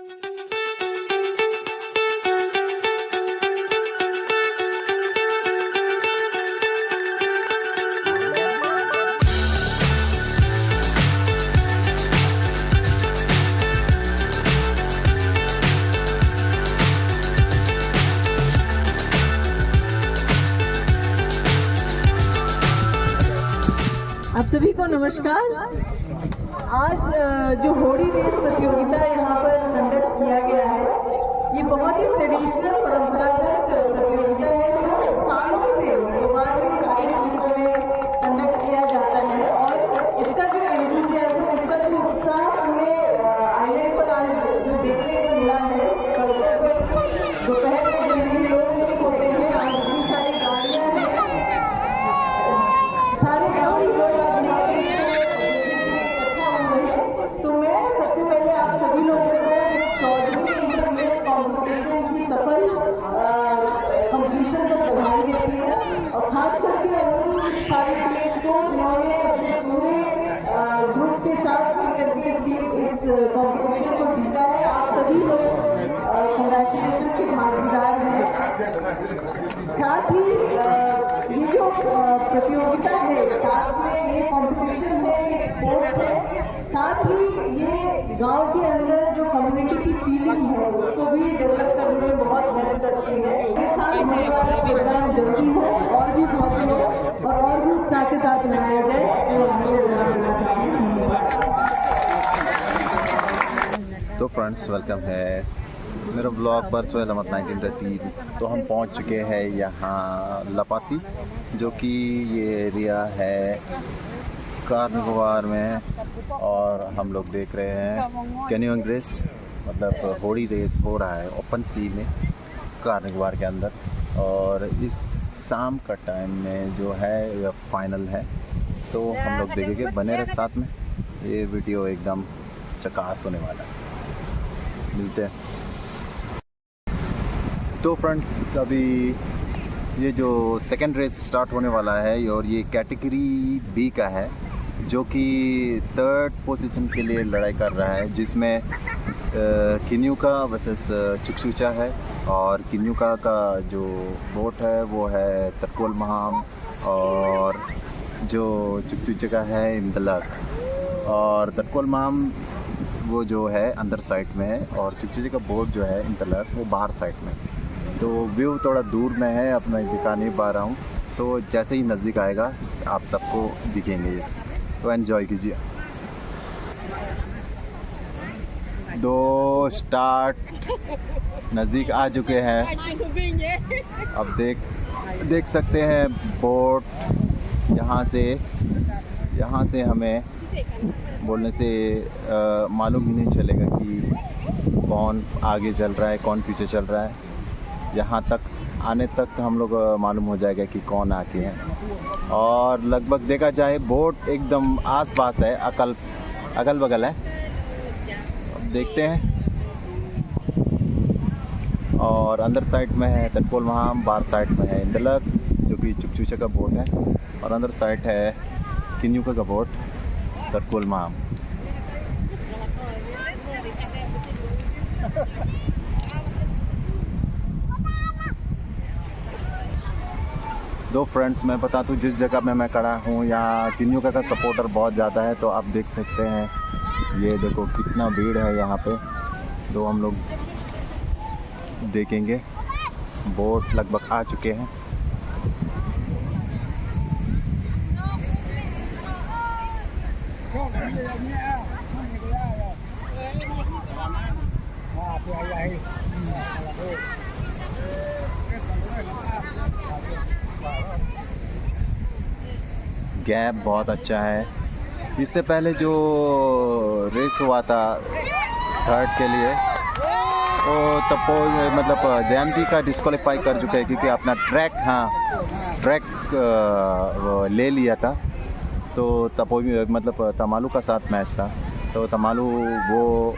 आप सभी को नमस्कार। आज जो होड़ी रेस प्रतियोगिता यहाँ पर कंडक्ट किया गया है, ये बहुत ही ट्रेडिशनल परंपरागत प्रतियोगिता है जो सालों से निकोबार के सारे द्वीपों में कंडक्ट किया जाता है। और इसका जो एंथुसियाज्म, इसका जो उत्साह पूरे आइलैंड पर आज जो देखने को मिला है, सड़कों पर दोपहर में जनरली लोग नहीं होते हैं, आज इतनी सारी गाड़ियाँ हैं, सारे गाँव के लोग आज यहाँ पर इकट्ठा हुए हैं। तो मैं सबसे पहले आप सभी लोगों को इस 14वीं इंटर विलेज कॉम्पिटिशन की सफल कंप्लीशन तक बधाई देती हूँ, और खास करके उन सारी टीम्स को जिन्होंने अपने पूरे ग्रुप के साथ मिलकर के इस कंपटीशन को जीता है। आप सभी लोग कंग्रेचुलेशंस के भागीदार हैं। साथ ही ये जो प्रतियोगिता है, साथ में ये कंपटीशन है, एक स्पोर्ट्स है, साथ ही ये गांव के अंदर जो कम्युनिटी की फीलिंग है उसको भी डेवलप करने में बहुत हेल्प करती है। ये साथ होने वाला प्रोग्राम जल्दी हो और भी भव्य हो और भी उत्साह के साथ मनाया जाए। अपने वाणी को विराम देना चाहूँगी। धन्यवाद। तो फ्रेंड्स, वेलकम है मेरा ब्लॉग पर सोहेल अहमद 1913। तो हम पहुंच चुके हैं यहाँ लपाती, जो कि ये एरिया है कार निकोबार में, और हम लोग देख रहे हैं कैनियोइंग रेस, मतलब होड़ी रेस हो रहा है ओपन सी में कार निकोबार के अंदर। और इस शाम का टाइम में जो है यह फाइनल है, तो हम लोग देखेंगे। बने रहे साथ में, ये वीडियो एकदम चकास होने वाला है। मिलते हैं। तो फ्रेंड्स, अभी ये जो सेकंड रेस स्टार्ट होने वाला है और ये कैटेगरी बी का है, जो कि 3rd पोजीशन के लिए लड़ाई कर रहा है, जिसमें किन्युका वर्सेस चुकचुचा है। और किन्युका का जो बोट है वो है तटकोल महाम, और जो चुकचुचा का है इंदलक। और तटकोल महाम वो जो है अंदर साइड में है, और चुकचुचा का बोट जो है इंदलक वो बाहर साइड में। तो व्यू थोड़ा दूर में है, अब मैं दिखा नहीं पा रहा हूँ, तो जैसे ही नज़दीक आएगा आप सबको दिखेंगे, तो एंजॉय कीजिए। 2 स्टार्ट नज़दीक आ चुके हैं। अब देख सकते हैं बोट, यहाँ से हमें बोलने से मालूम ही नहीं चलेगा कि कौन आगे चल रहा है कौन पीछे चल रहा है। यहाँ तक आने तक हम लोग मालूम हो जाएगा कि कौन आगे हैं। और लगभग देखा जाए बोट एकदम आसपास है, अगल बगल है। अब देखते हैं। और अंदर साइड में है तटकोल महाम, बाहर साइड में है इंदलक जो कि चुकचुचा का बोट है, और अंदर साइड है किन्युका का बोट तटकोल महाम। दो फ्रेंड्स, मैं बता दूँ जिस जगह में मैं खड़ा हूँ यहाँ किन्युका का सपोर्टर बहुत ज़्यादा है, तो आप देख सकते हैं। ये देखो कितना भीड़ है यहाँ पे। तो हम लोग देखेंगे। बोट लगभग आ चुके हैं। गैप बहुत अच्छा है। इससे पहले जो रेस हुआ था 3rd के लिए, वो तब मतलब जयंती का डिस्क्वालीफाई कर चुका है, क्योंकि अपना ट्रैक ले लिया था। तो तपोई मतलब तमालू का साथ मैच था, तो तमालू वो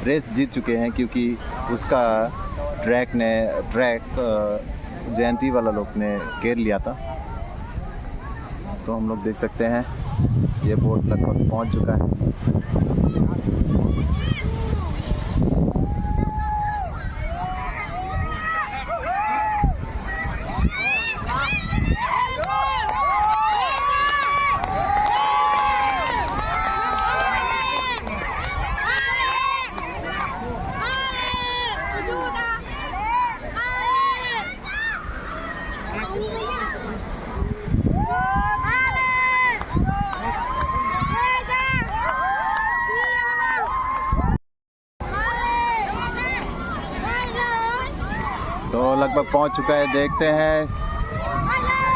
रेस जीत चुके हैं, क्योंकि उसका ट्रैक जयंती वाला लोग ने घेर लिया था। तो हम लोग देख सकते हैं ये बोट लगभग पहुंच चुका है। लगभग पहुंच चुका है। देखते हैं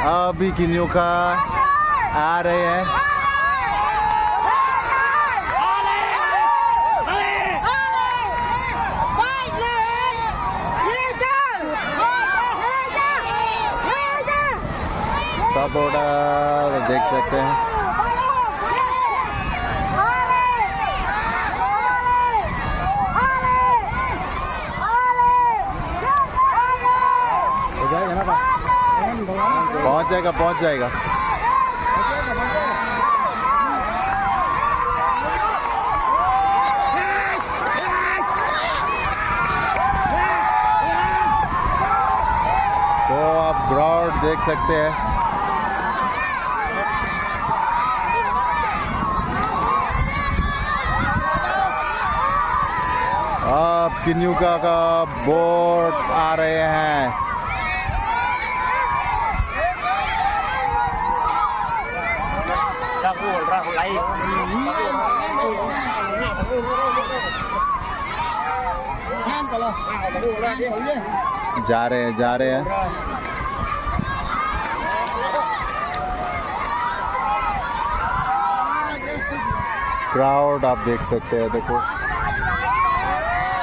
अभी किन्नू का आ रहे हैं। सब ऑर्डर देख सकते हैं। पहुंच जाएगा, पहुंच जाएगा। तो आप ग्राउंड देख सकते हैं। अब किन्नू का बोट आ रहे हैं। जा रहे हैं, जा रहे हैं। क्राउड आप देख सकते हैं, देखो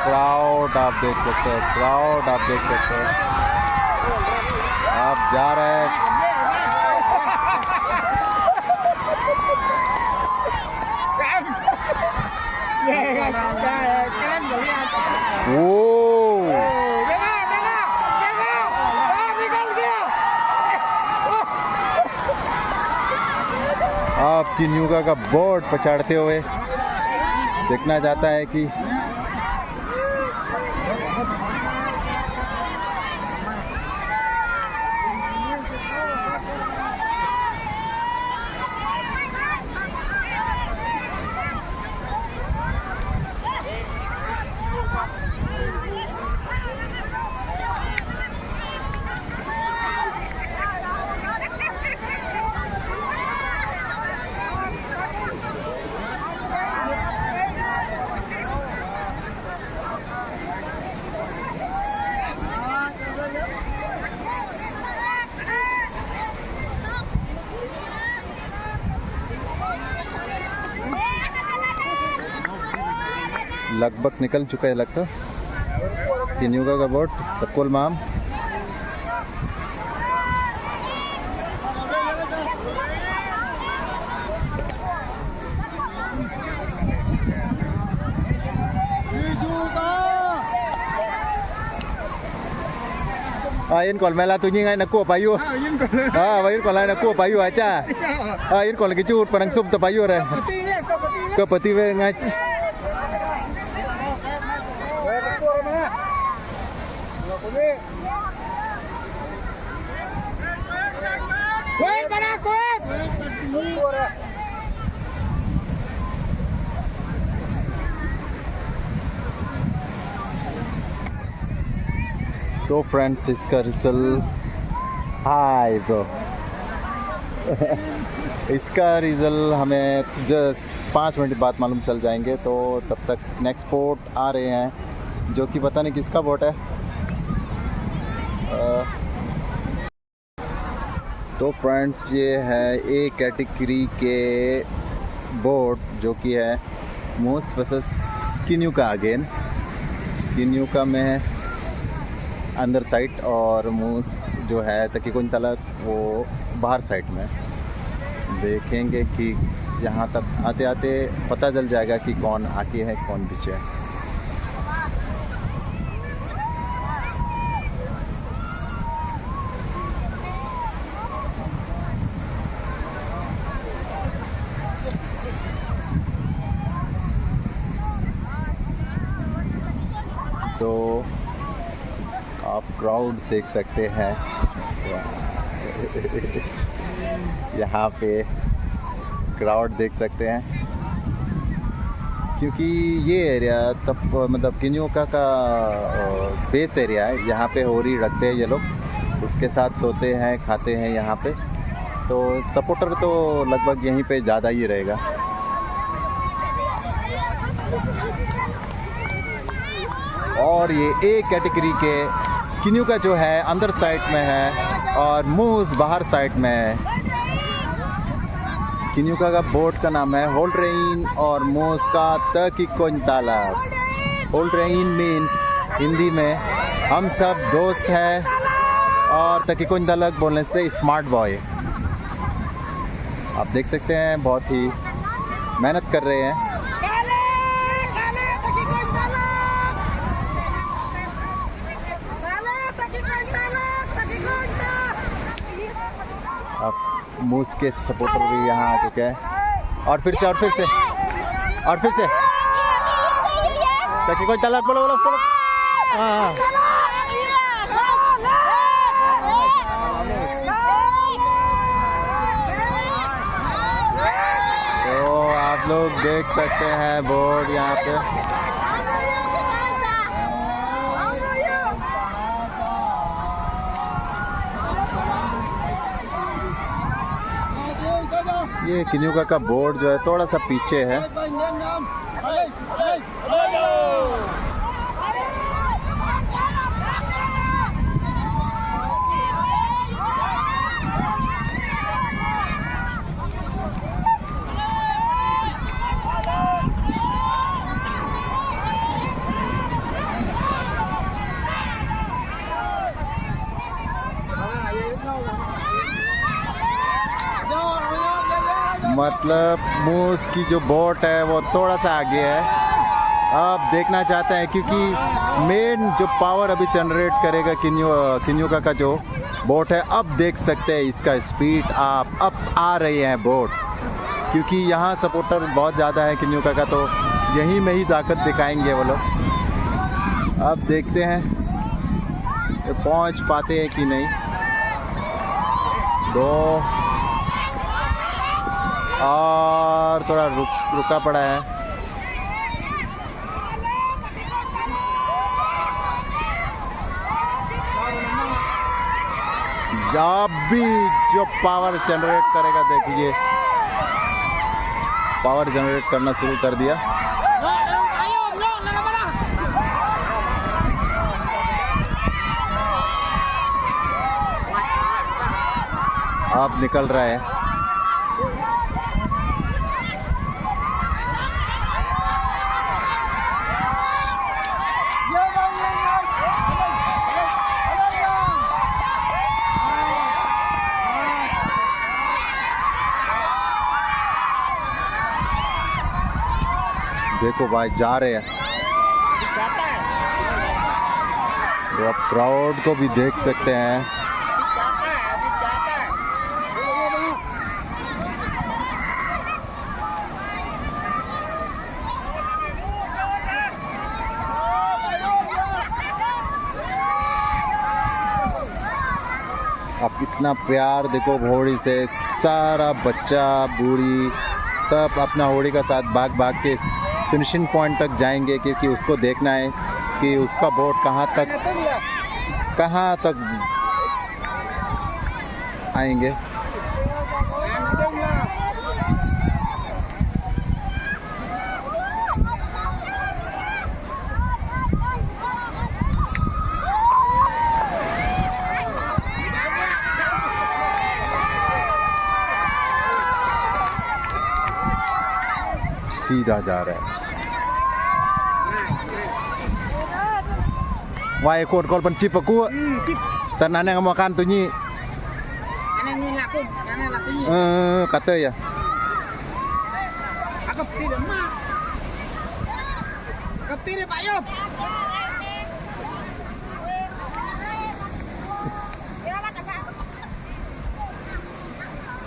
क्राउड आप देख सकते हैं, क्राउड आप देख सकते हैं। आप जा रहे हैं। ओ आप किन्नू का बोट पछाड़ते हुए देखना चाहता है कि लगभग निकल चुका है लगता किन्नू का बोट तकुल माम। इन call Mela tu ngay na ko payu wa in kol na ko payu acha in kol ki chut parang sum ta payu re ko pati ve ngai तो फ्रेंड्स इसका रिजल्ट हाय ब्रो इसका result हमें just 5 minute बाद मालूम चल जाएंगे। तो तब तक नेक्स्ट बोट आ रहे हैं जो कि पता नहीं किसका बोट है। तो फ्रेंड्स ये है ए कैटेगरी के बोट जो कि है मूस वर्सेस किन्नू का। अगेन किन्नू का में अंदर साइड और मूस जो है तकिकुन तलक वो बाहर साइड में। देखेंगे कि यहाँ तक आते आते पता चल जाएगा कि कौन आगे है कौन पीछे है। तो आप क्राउड देख सकते हैं यहाँ पे क्राउड देख सकते हैं क्योंकि ये एरिया तब मतलब किन्नू का बेस एरिया है। यहाँ पे होरी रखते हैं ये लोग, उसके साथ सोते हैं खाते हैं यहाँ पे। तो सपोर्टर तो लगभग यहीं पे ज़्यादा ही रहेगा। और ये ए कैटेगरी के किन्यू का जो है अंदर साइड में है और मूस बाहर साइड में है। किन्यू का बोट का नाम है होल्ड्रेइन और मूस का तकिकोइनतालाक। होल्ड्रेइन मीन्स हिंदी में हम सब दोस्त हैं और तकिकोइनतालाक बोलने से स्मार्ट बॉय। आप देख सकते हैं बहुत ही मेहनत कर रहे हैं। अब मूस के सपोर्टर भी यहाँ आ चुके हैं और फिर से तकिकोइनतालाक बोलो बोलो बोलो। हाँ तो आप लोग देख सकते हैं बोर्ड यहाँ पे। ये किन्यू का बोर्ड जो है थोड़ा सा पीछे है। मतलब मूस की जो बोट है वो थोड़ा सा आगे है। अब देखना चाहते हैं क्योंकि मेन जो पावर अभी जनरेट करेगा किन्यू का जो बोट है। अब देख सकते हैं इसका स्पीड अब आ रही है बोट, क्योंकि यहाँ सपोर्टर बहुत ज़्यादा है किन्यू का तो यहीं में ही ताकत दिखाएंगे वो लोग। अब देखते हैं पहुँच पाते हैं कि नहीं। दो और थोड़ा रुका पड़ा है। जब भी जो पावर जनरेट करेगा देखिए, पावर जनरेट करना शुरू कर दिया। अब निकल रहा है। देखो भाई जा रहे हैं। तो आप क्राउड को भी देख सकते हैं। अब इतना प्यार देखो घोड़ी से, सारा बच्चा बूढ़ी सब अपना घोड़ी का साथ भाग भाग के फिनिशिंग पॉइंट तक जाएंगे, क्योंकि उसको देखना है कि उसका बोट कहाँ तक आएंगे। सीधा जा रहा है। Wah, ikut kol pencip aku. Tanah yang makan tu ni. Ana ni laku, ana laku ni. Kata ya. Aku tidak mak. Aku tidak Pak Yop.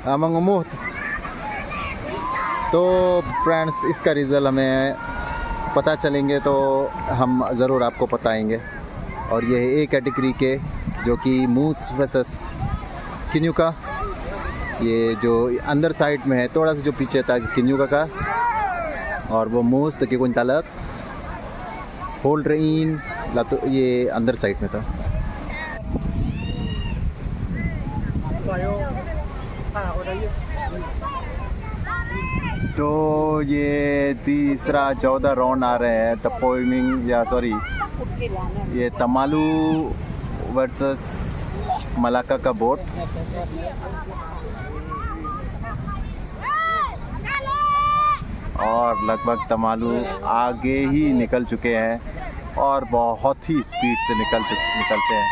Amang umuh. तो फ्रेंड्स इसका रिज़ल्ट हमें पता चलेंगे तो हम ज़रूर आपको बताएंगे। और ये है ए कैटेगरी के जो कि मूस वर्सेस किन्यू का, ये जो अंदर साइड में है थोड़ा सा जो पीछे था किन्यू का और वो मूस तकिकोइनतालाक होल्ड्रेइन ये अंदर साइड में था। तो ये तीसरा 14 राउंड आ रहे हैं तपोइमिंग या सॉरी ये तमालू वर्सेस मलाका का बोट। और लगभग तमालू आगे ही निकल चुके हैं और बहुत ही स्पीड से निकलते हैं।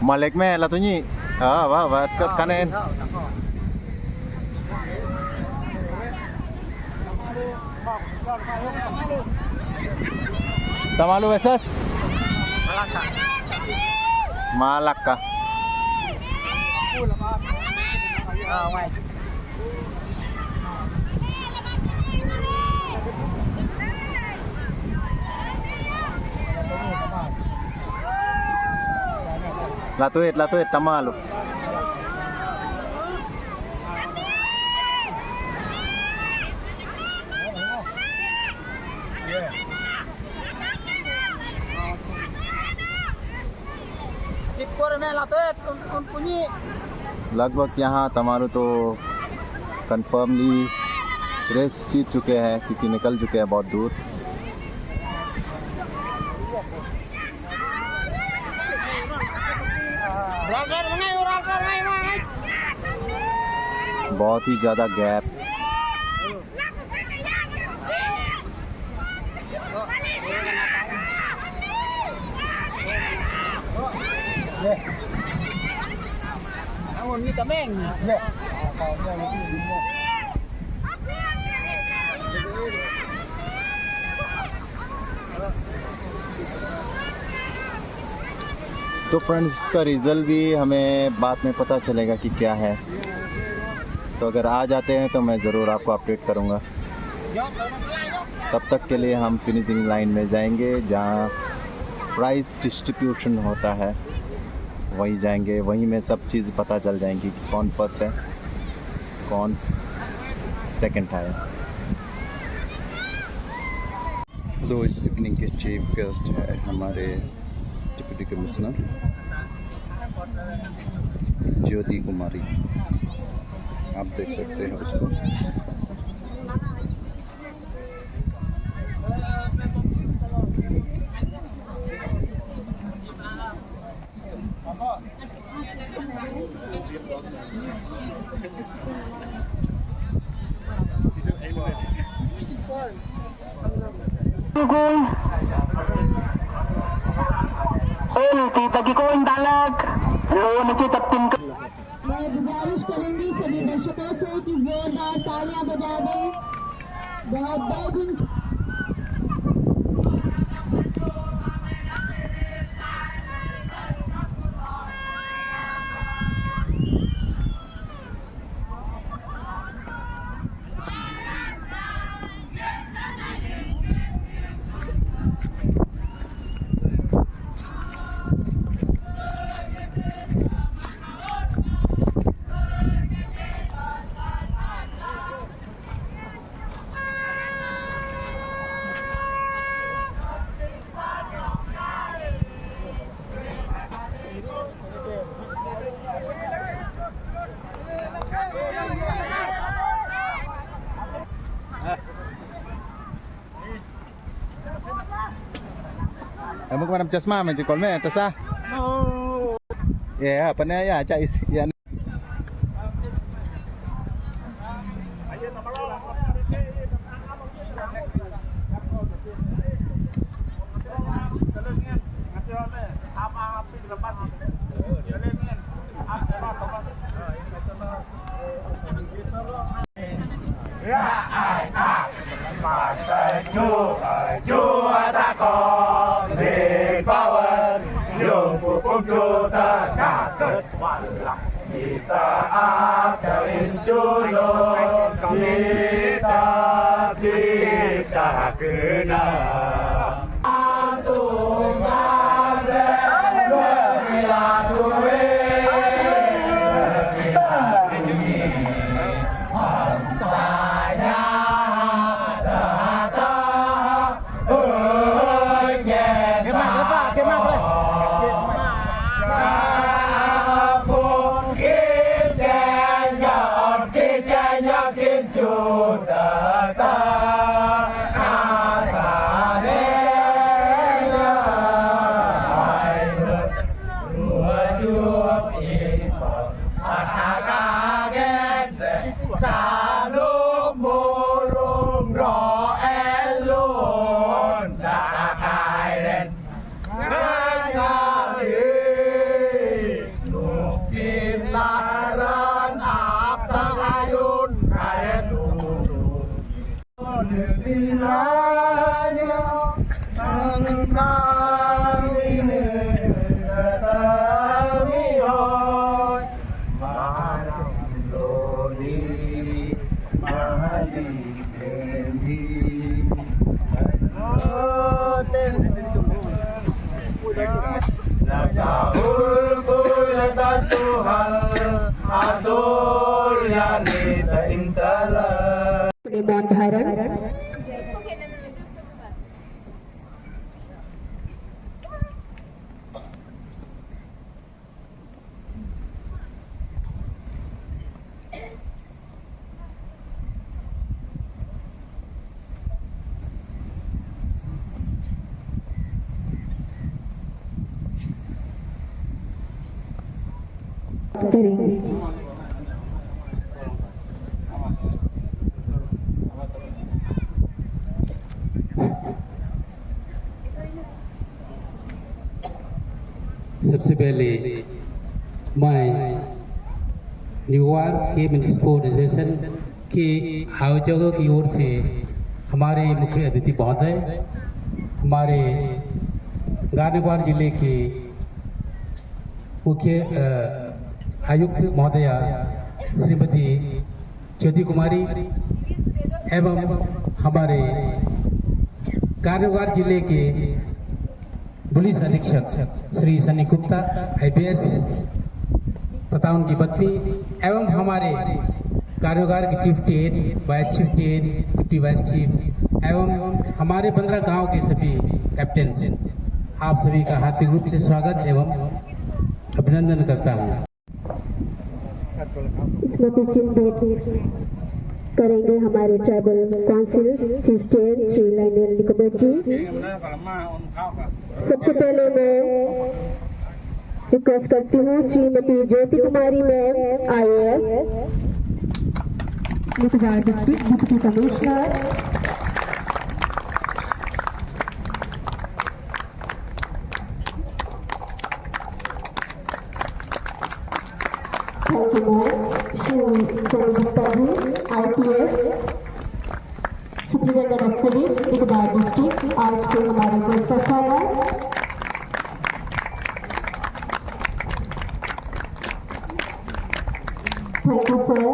Malik me latunyi. Wah, kanen. Tamalu versus Malaka. Latuit, Tamalu. लगभग यहाँ तमालू तो कंफर्मली रेस जीत चुके हैं क्योंकि निकल चुके हैं बहुत दूर। बहुत ही ज़्यादा गैप। तो फ्रेंड्स इसका रिज़ल्ट भी हमें बाद में पता चलेगा कि क्या है। तो अगर आ जाते हैं तो मैं ज़रूर आपको अपडेट करूँगा। तब तक के लिए हम फिनिशिंग लाइन में जाएंगे जहाँ प्राइस डिस्ट्रीब्यूशन होता है, वहीं जाएंगे। वहीं में सब चीज़ पता चल जाएंगी कि कौन फर्स्ट है कौन सेकंड है। तो इस इवनिंग के चीफ गेस्ट है हमारे डिप्टी कमिश्नर ज्योति कुमारी। आप देख सकते हैं उसको। मैं गुजारिश करूंगी सभी दर्शकों से कि जोरदार तालियां बजा दें। बहुत दिन Emang kemana jasma macam kolme tasa? Ya, apa nih ya cais ya. Kita akan julur, kita kena. Aduh. मौन धारण करेंगे। सबसे पहले मैं न्यूयॉर्क के म्युनिसिपल एसोसिएशन के आयोजकों की ओर से हमारे मुख्य अतिथि महोदय, हमारे गाजियाबाद जिले के मुख्य आयुक्त महोदया श्रीमती ज्योति कुमारी एवं हमारे गाजियाबाद जिले के पुलिस अधीक्षक श्री सनी गुप्ता IPS तथा उनकी पत्नी एवं हमारे कारोबार के chief ten, vice chief ten, deputy vice chief एवं हमारे 15 गांव के सभी कैप्टन, आप सभी का हार्दिक रूप से स्वागत एवं अभिनंदन करता हूँ। स्मृति चिन्ह करेंगे हमारे tribal council chieftain Shri Lionel Nicobar ji. सबसे पहले मैं रिक्वेस्ट करती हूँ Shrimati Jyoti Kumari ma'am IAS Nicobar district deputy commissioner, Shri Sunny Gupta ji IPS superintendent of police Nicobar district, आज के हमारे guest of honour. Thank you sir,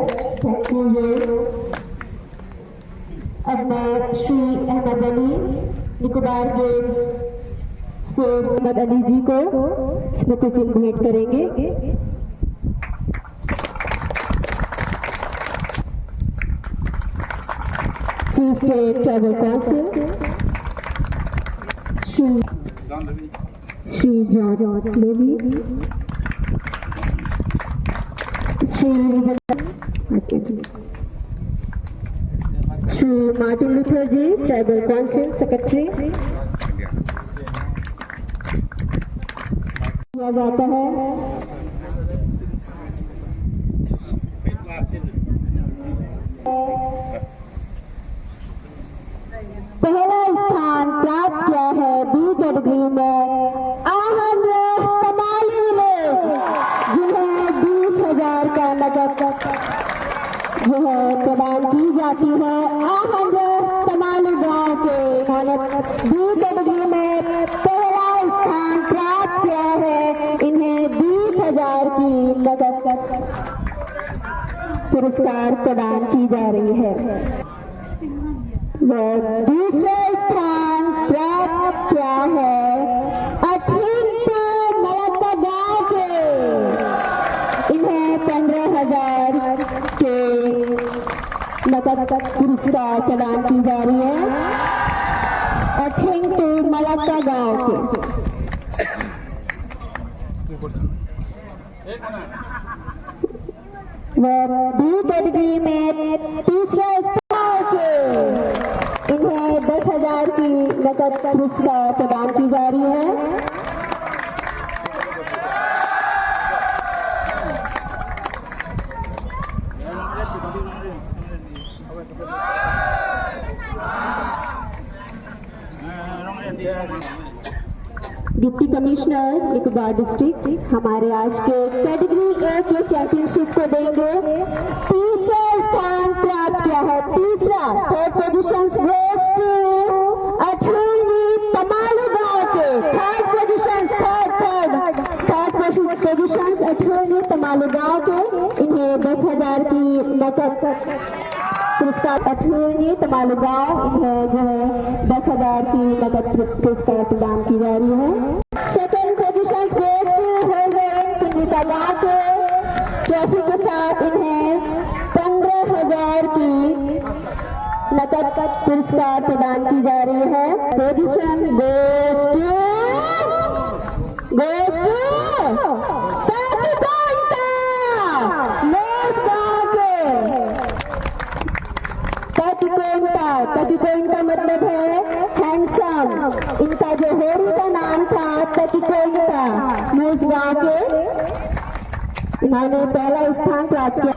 thank you. अब मैं श्री अहमद अली निकोबार गेम्स स्पोर्ट्स अहमद अली जी को स्मृति चिन्ह भेंट करेंगे। Chief tribal council Shri George levy, Shri Martin Luther जी ट्राइबल काउंसिल सेक्रेटरी किया जाता है। पहला स्थान प्राप्त किया है B कैटेगरी में आहम कमाली विलेज, जिन्हें 20,000 का नकद जो है प्रदान की जाती है। आहम कमाली गांव के उन्होंने B कैटेगरी में पहला स्थान प्राप्त किया है। इन्हें 20,000 की नकद पुरस्कार प्रदान की जा रही है। वह दूसरा स्थान प्राप्त किया है अठिंत मलक्का गांव के, इन्हें 15,000 के नकद पुरस्कार प्रदान की जा रही है। अठिंत मलक्का गांव के वह B कैटेगरी में तीसरा स्थान के, इन्हें 10,000 की नकद पुरस्कार प्रदान की जा रही है। डिप्टी कमिश्नर निकोबार डिस्ट्रिक्ट हमारे आज के कैटेगरी A के चैंपियनशिप को देंगे। तीसरा स्थान प्राप्त किया है। तीसरा थर्ड पोजीशन गोज टू अठूनी तमालू गांव के। थर्ड पोजीशन अठूनी तमालू गांव के। इन्हें 10,000 की नकद पुरस्कार। अठूनी तमालू गांव, इन्हें जो है 10,000 की नकद पुरस्कार प्रदान की जा रही है। सेकेंड पोजीशन गोज टू होलवेन गांव के। ट्रॉफी के साथ इन्हें 15,000 की नकद पुरस्कार प्रदान की जा रही है। पोजीशन गोज टू तटिकोइंटा मतलब है हैंडसम। इनका जो होरी का नाम था तटिकोइंटा। इस गांव के इन्होंने पहला स्थान प्राप्त किया।